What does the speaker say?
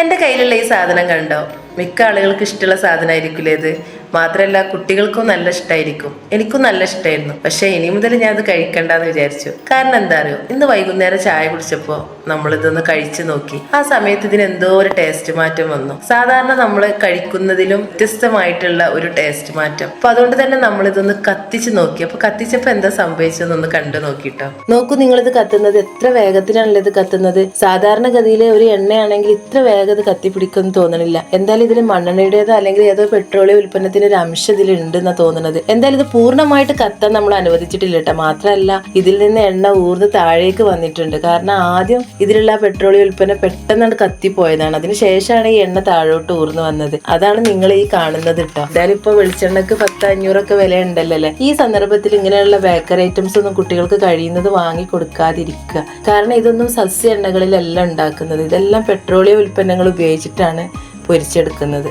എൻ്റെ കയ്യിലുള്ള ഈ സാധനം കണ്ടോ? മിക്ക ആളുകൾക്ക് ഇഷ്ടമുള്ള സാധനമായിരിക്കില്ലേ ഇത്. മാത്രമല്ല കുട്ടികൾക്കും നല്ല ഇഷ്ടമായിരിക്കും, എനിക്കും നല്ല ഇഷ്ടമായിരുന്നു. പക്ഷെ ഇനി മുതൽ ഞാൻ അത് കഴിക്കണ്ടെന്ന് വിചാരിച്ചു. കാരണം എന്താ അറിയോ, ഇന്ന് വൈകുന്നേരം ചായ കുടിച്ചപ്പോൾ നമ്മളിതൊന്ന് കഴിച്ചു നോക്കി. ആ സമയത്ത് ഇതിന് എന്തോ ഒരു ടേസ്റ്റ് മാറ്റം വന്നു. സാധാരണ നമ്മൾ കഴിക്കുന്നതിലും വ്യത്യസ്തമായിട്ടുള്ള ഒരു ടേസ്റ്റ് മാറ്റം. അപ്പൊ അതുകൊണ്ട് തന്നെ നമ്മളിതൊന്ന് കത്തിച്ച് നോക്കി. അപ്പൊ കത്തിച്ചപ്പോൾ എന്താ സംഭവിച്ചതെന്നൊന്ന് കണ്ടു നോക്കിട്ടോ. നോക്കൂ, നിങ്ങളിത് കത്തുന്നത് എത്ര വേഗത്തിലാണല്ലോ ഇത് കത്തുന്നത്. സാധാരണഗതിയിൽ ഒരു എണ്ണയാണെങ്കിൽ ഇത്ര വേഗത കത്തിപ്പിടിക്കുമെന്ന് തോന്നണില്ല. എന്തായാലും ഇതിൽ മണ്ണെണ്ണയുടേതോ അല്ലെങ്കിൽ ഏതോ പെട്രോളിയം ഉൽപ്പന്നത്തിന് ഒരു അംശം ഇതിലുണ്ടെന്നാ തോന്നുന്നത്. എന്തായാലും ഇത് പൂർണ്ണമായിട്ട് കത്താൻ നമ്മൾ അനുവദിച്ചിട്ടില്ല കേട്ടോ. മാത്രമല്ല ഇതിൽ നിന്ന് എണ്ണ ഊർന്ന് താഴേക്ക് വന്നിട്ടുണ്ട്. കാരണം ആദ്യം ഇതിലുള്ള പെട്രോളിയം ഉൽപ്പന്നം പെട്ടെന്നാണ് കത്തിപ്പോയതാണ്. അതിനുശേഷമാണ് ഈ എണ്ണ താഴോട്ട് ഊർന്ന് വന്നത്. അതാണ് നിങ്ങൾ ഈ കാണുന്നത് കേട്ടോ. എന്തായാലും ഇപ്പൊ വെളിച്ചെണ്ണക്ക് 1000-500 വില ഉണ്ടല്ലോ അല്ലെ. ഈ സന്ദർഭത്തിൽ ഇങ്ങനെയുള്ള ബേക്കറി ഐറ്റംസ് ഒന്നും കുട്ടികൾക്ക് കഴിയുന്നത് വാങ്ങി കൊടുക്കാതിരിക്കുക. കാരണം ഇതൊന്നും സസ്യ എണ്ണകളിലല്ല ഉണ്ടാക്കുന്നത്. ഇതെല്ലാം പെട്രോളിയം ഉൽപ്പന്നങ്ങൾ ഉപയോഗിച്ചിട്ടാണ് പൊരിച്ചെടുക്കുന്നത്.